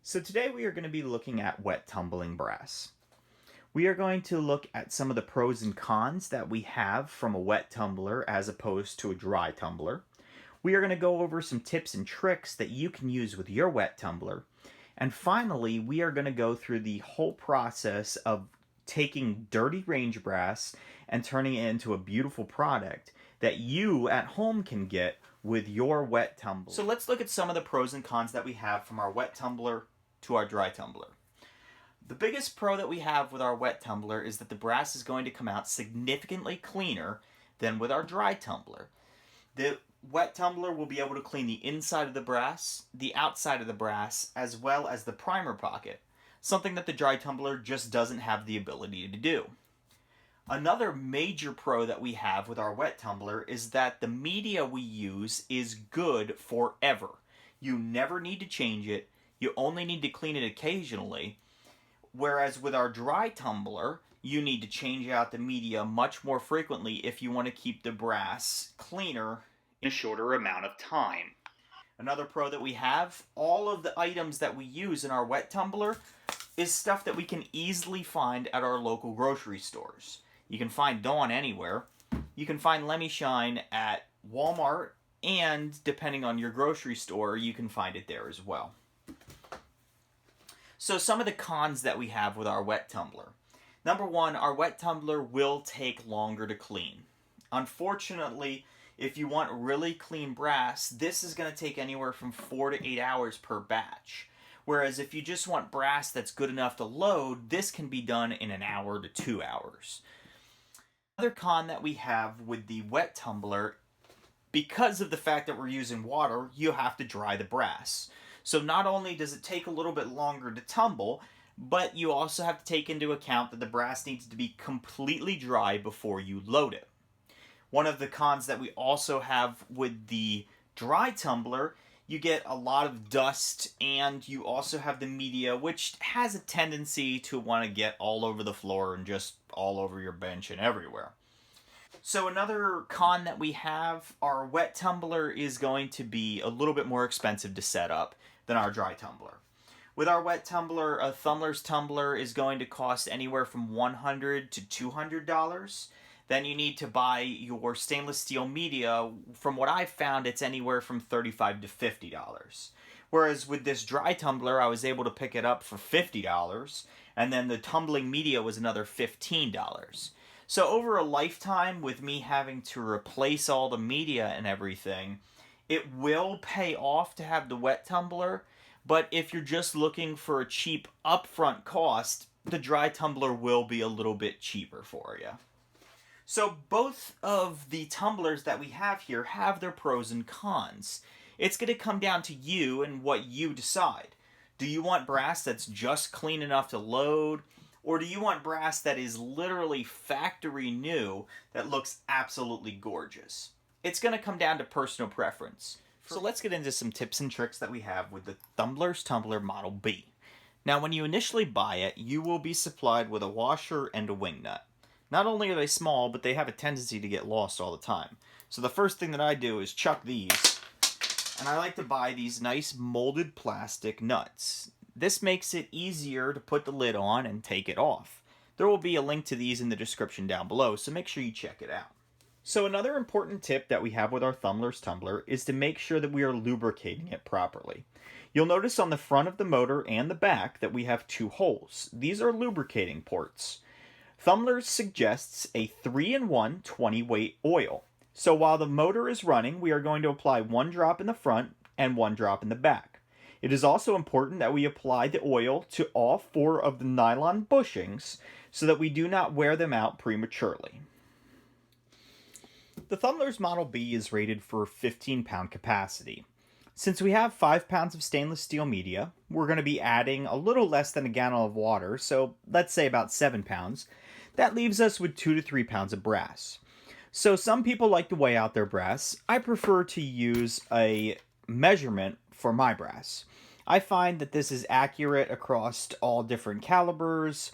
So today we are going to be looking at wet tumbling brass. We are going to look at some of the pros and cons that we have from a wet tumbler as opposed to a dry tumbler. We are going to go over some tips and tricks that you can use with your wet tumbler. And finally, we are going to go through the whole process of taking dirty range brass and turning it into a beautiful product that you at home can get with your wet tumbler. So let's look at some of the pros and cons that we have from our wet tumbler to our dry tumbler. The biggest pro that we have with our wet tumbler is that the brass is going to come out significantly cleaner than with our dry tumbler. The wet tumbler will be able to clean the inside of the brass, the outside of the brass, as well as the primer pocket, something that the dry tumbler just doesn't have the ability to do. Another major pro that we have with our wet tumbler is that the media we use is good forever. You never need to change it. You only need to clean it occasionally. Whereas with our dry tumbler, you need to change out the media much more frequently if you want to keep the brass cleaner in a shorter amount of time. Another pro that we have, all of the items that we use in our wet tumbler is stuff that we can easily find at our local grocery stores. You can find Dawn anywhere. You can find Lemishine at Walmart, and depending on your grocery store, you can find it there as well. So some of the cons that we have with our wet tumbler. Number one, our wet tumbler will take longer to clean. Unfortunately, if you want really clean brass, this is going to take anywhere from 4 to 8 hours per batch. Whereas if you just want brass that's good enough to load, this can be done in an hour to 2 hours. Another con that we have with the wet tumbler, because of the fact that we're using water, you have to dry the brass. So not only does it take a little bit longer to tumble, but you also have to take into account that the brass needs to be completely dry before you load it. One of the cons that we also have with the dry tumbler, you get a lot of dust, and you also have the media, which has a tendency to want to get all over the floor and just all over your bench and everywhere. So another con that we have, our wet tumbler is going to be a little bit more expensive to set up than our dry tumbler. With our wet tumbler, a Tumbler's tumbler is going to cost anywhere from $100 to $200. Then you need to buy your stainless steel media. From what I've found, it's anywhere from $35 to $50. Whereas with this dry tumbler, I was able to pick it up for $50, and then the tumbling media was another $15. So over a lifetime, with me having to replace all the media and everything, it will pay off to have the wet tumbler, but if you're just looking for a cheap upfront cost, the dry tumbler will be a little bit cheaper for you. So both of the tumblers that we have here have their pros and cons. It's going to come down to you and what you decide. Do you want brass that's just clean enough to load? Or do you want brass that is literally factory new that looks absolutely gorgeous? It's going to come down to personal preference. So let's get into some tips and tricks that we have with the Tumbler's Tumbler Model B. Now when you initially buy it, you will be supplied with a washer and a wing nut. Not only are they small, but they have a tendency to get lost all the time. So the first thing that I do is chuck these, and I like to buy these nice molded plastic nuts. This makes it easier to put the lid on and take it off. There will be a link to these in the description down below, so make sure you check it out. So another important tip that we have with our Tumbler's tumbler is to make sure that we are lubricating it properly. You'll notice on the front of the motor and the back that we have 2 holes. These are lubricating ports. Tumbler suggests a 3-in-1 20-weight oil. So while the motor is running, we are going to apply 1 drop in the front and 1 drop in the back. It is also important that we apply the oil to all 4 of the nylon bushings so that we do not wear them out prematurely. The Tumbler's Model B is rated for 15-pound capacity. Since we have 5 pounds of stainless steel media, we're going to be adding a little less than a gallon of water, so let's say about 7 pounds. That leaves us with 2 to 3 pounds of brass. So some people like to weigh out their brass. I prefer to use a measurement for my brass. I find that this is accurate across all different calibers,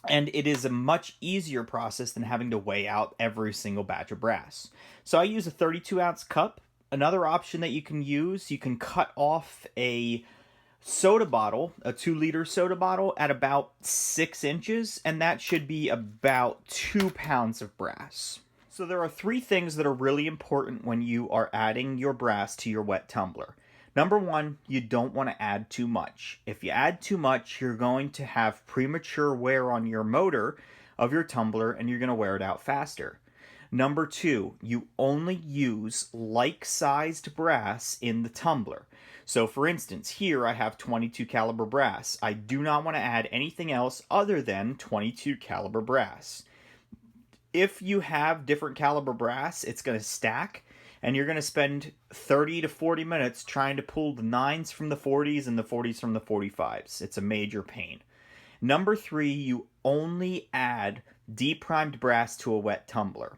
and it is a much easier process than having to weigh out every single batch of brass. So I use a 32-ounce cup. Another option that you can use, you can cut off a soda bottle, a 2-liter soda bottle at about 6 inches, and that should be about 2 pounds of brass. So there are 3 things that are really important when you are adding your brass to your wet tumbler. Number 1, you don't want to add too much. If you add too much, you're going to have premature wear on your motor of your tumbler, and you're going to wear it out faster. Number 2, you only use like-sized brass in the tumbler. So for instance, here I have 22 caliber brass. I do not want to add anything else other than 22 caliber brass. If you have different caliber brass, it's going to stack, and you're going to spend 30 to 40 minutes trying to pull the 9s from the 40s and the 40s from the 45s. It's a major pain. Number 3, you only add deprimed brass to a wet tumbler.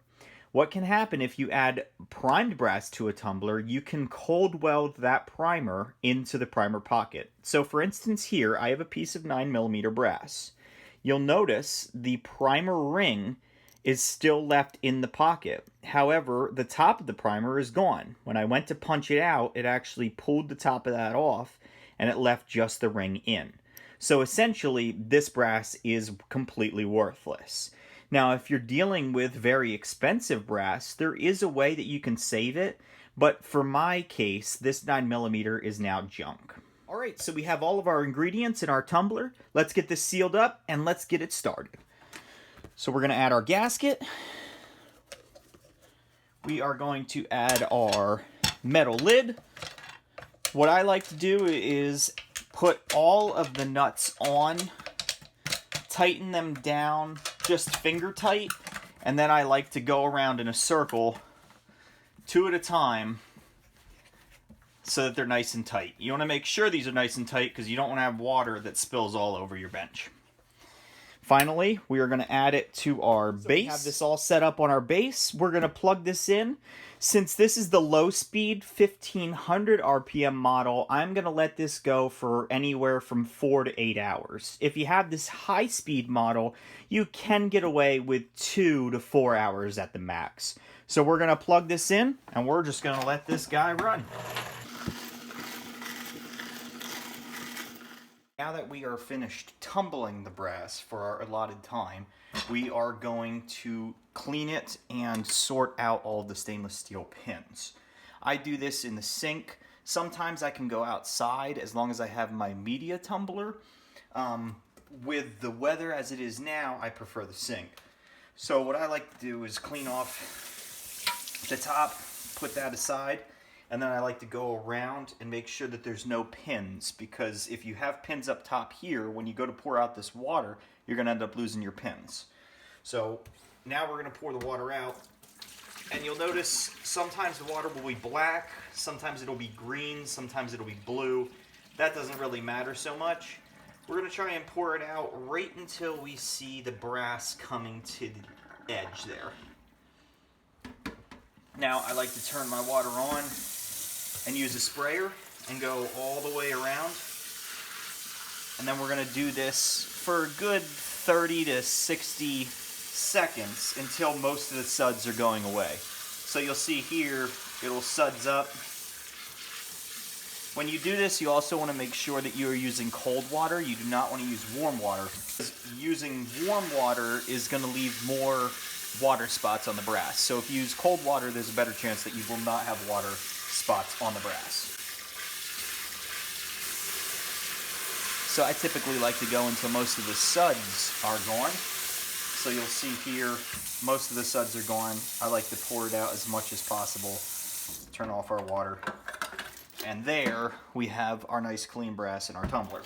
What can happen if you add primed brass to a tumbler, you can cold weld that primer into the primer pocket. So for instance here, I have a piece of 9mm brass. You'll notice the primer ring is still left in the pocket. However, the top of the primer is gone. When I went to punch it out, it actually pulled the top of that off and it left just the ring in. So essentially, this brass is completely worthless. Now, if you're dealing with very expensive brass, there is a way that you can save it, but for my case, this 9mm is now junk. Alright, so we have all of our ingredients in our tumbler. Let's get this sealed up and let's get it started. So we're going to add our gasket. We are going to add our metal lid. What I like to do is put all of the nuts on, tighten them down just finger tight, and then I like to go around in a circle 2 at a time so that they're nice and tight. You want to make sure these are nice and tight because you don't want to have water that spills all over your bench. Finally, we are going to add it to our base. We have this all set up on our base. We're going to plug this in. Since this is the low speed 1500 RPM model, I'm going to let this go for anywhere from 4 to 8 hours. If you have this high speed model, you can get away with 2 to 4 hours at the max. So we're going to plug this in and we're just going to let this guy run. Now that we are finished tumbling the brass for our allotted time, we are going to clean it and sort out all the stainless steel pins. I do this in the sink. Sometimes I can go outside as long as I have my media tumbler. With the weather as it is now, I prefer the sink. So what I like to do is clean off the top, put that aside, and then I like to go around and make sure that there's no pins, because if you have pins up top here, when you go to pour out this water, you're going to end up losing your pins. So now we're going to pour the water out, and you'll notice sometimes the water will be black, sometimes it'll be green, sometimes it'll be blue. That doesn't really matter so much. We're going to try and pour it out right until we see the brass coming to the edge there. Now I like to turn my water on and use a sprayer and go all the way around. And then we're going to do this for a good 30 to 60 seconds until most of the suds are going away. So you'll see here, it'll suds up. When you do this, you also want to make sure that you are using cold water. You do not want to use warm water. Using warm water is going to leave more water spots on the brass. So if you use cold water, there's a better chance that you will not have water spots on the brass. So I typically like to go until most of the suds are gone. So you'll see here, most of the suds are gone. I like to pour it out as much as possible. Turn off our water. And there we have our nice clean brass in our tumbler.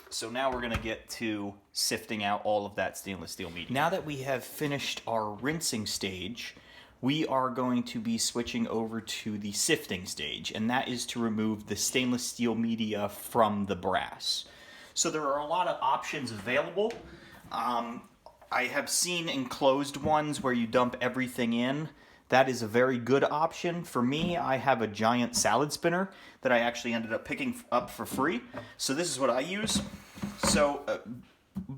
So now we're going to get to sifting out all of that stainless steel media. Now that we have finished our rinsing stage, we are going to be switching over to the sifting stage, and that is to remove the stainless steel media from the brass. So there are a lot of options available. I have seen enclosed ones where you dump everything in. That is a very good option. For me, I have a giant salad spinner that I actually ended up picking up for free. So this is what I use. So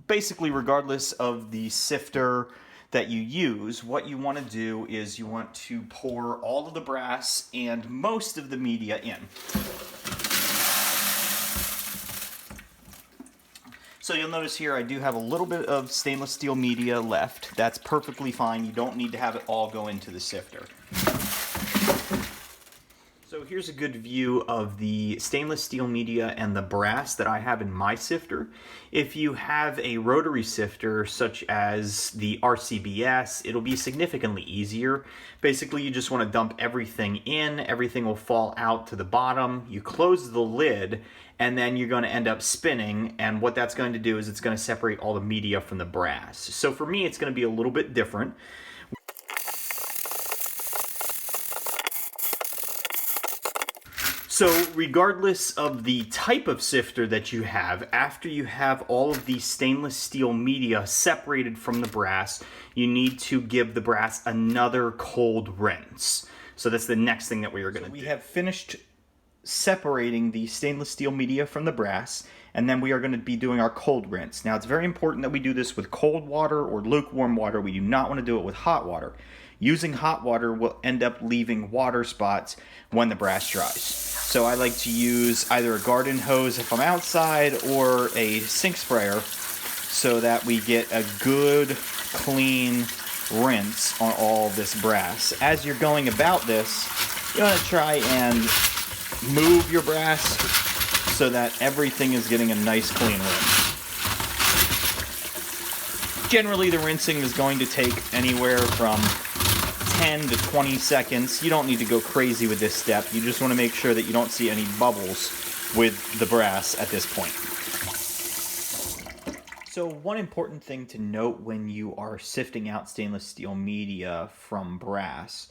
basically, regardless of the sifter that you use, what you want to do is you want to pour all of the brass and most of the media in. So you'll notice here I do have a little bit of stainless steel media left. That's perfectly fine. You don't need to have it all go into the sifter. So here's a good view of the stainless steel media and the brass that I have in my sifter. If you have a rotary sifter such as the RCBS, it'll be significantly easier. Basically, you just want to dump everything in, everything will fall out to the bottom, you close the lid, and then you're going to end up spinning, and what that's going to do is it's going to separate all the media from the brass. So for me, it's going to be a little bit different. So regardless of the type of sifter that you have, after you have all of the stainless steel media separated from the brass, you need to give the brass another cold rinse. So that's the next thing that we are going to do. We have finished separating the stainless steel media from the brass, and then we are going to be doing our cold rinse. Now it's very important that we do this with cold water or lukewarm water. We do not want to do it with hot water. Using hot water will end up leaving water spots when the brass dries. So I like to use either a garden hose if I'm outside or a sink sprayer so that we get a good clean rinse on all this brass. As you're going about this, you want to try and move your brass so that everything is getting a nice clean rinse. Generally the rinsing is going to take anywhere from 10 to 20 seconds. You don't need to go crazy with this step. You just want to make sure that you don't see any bubbles with the brass at this point. So one important thing to note when you are sifting out stainless steel media from brass,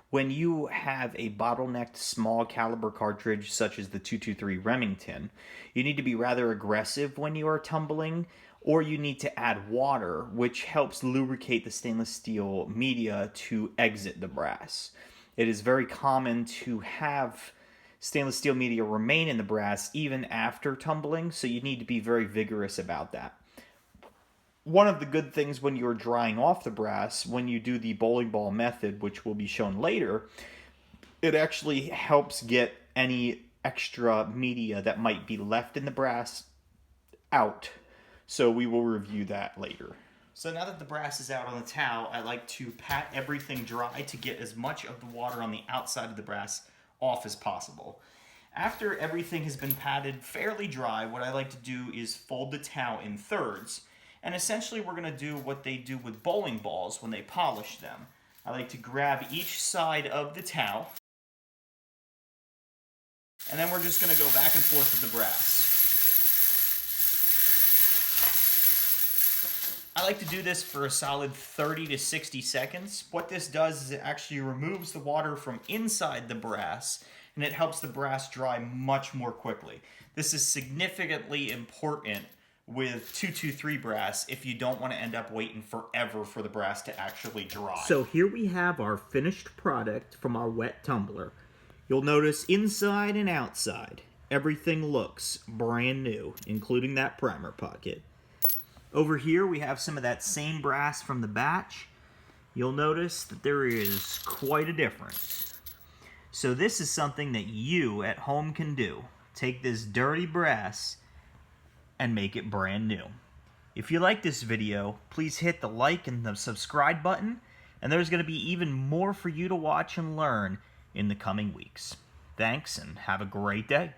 when you have a bottlenecked small caliber cartridge such as the 223 Remington, you need to be rather aggressive when you are tumbling, or you need to add water, which helps lubricate the stainless steel media to exit the brass. It is very common to have stainless steel media remain in the brass even after tumbling, so you need to be very vigorous about that. One of the good things when you're drying off the brass, when you do the bowling ball method, which will be shown later, it actually helps get any extra media that might be left in the brass out. So we will review that later. So now that the brass is out on the towel, I like to pat everything dry to get as much of the water on the outside of the brass off as possible. After everything has been patted fairly dry, what I like to do is fold the towel in thirds. And essentially we're going to do what they do with bowling balls when they polish them. I like to grab each side of the towel, and then we're just going to go back and forth with the brass. I like to do this for a solid 30 to 60 seconds. What this does is it actually removes the water from inside the brass, and it helps the brass dry much more quickly. This is significantly important with 223 brass if you don't want to end up waiting forever for the brass to actually dry. So here we have our finished product from our wet tumbler. You'll notice inside and outside, everything looks brand new, including that primer pocket. Over here we have some of that same brass from the batch. You'll notice that there is quite a difference. So this is something that you at home can do. Take this dirty brass and make it brand new. If you like this video, please hit the like and the subscribe button, and there's going to be even more for you to watch and learn in the coming weeks. Thanks, and have a great day.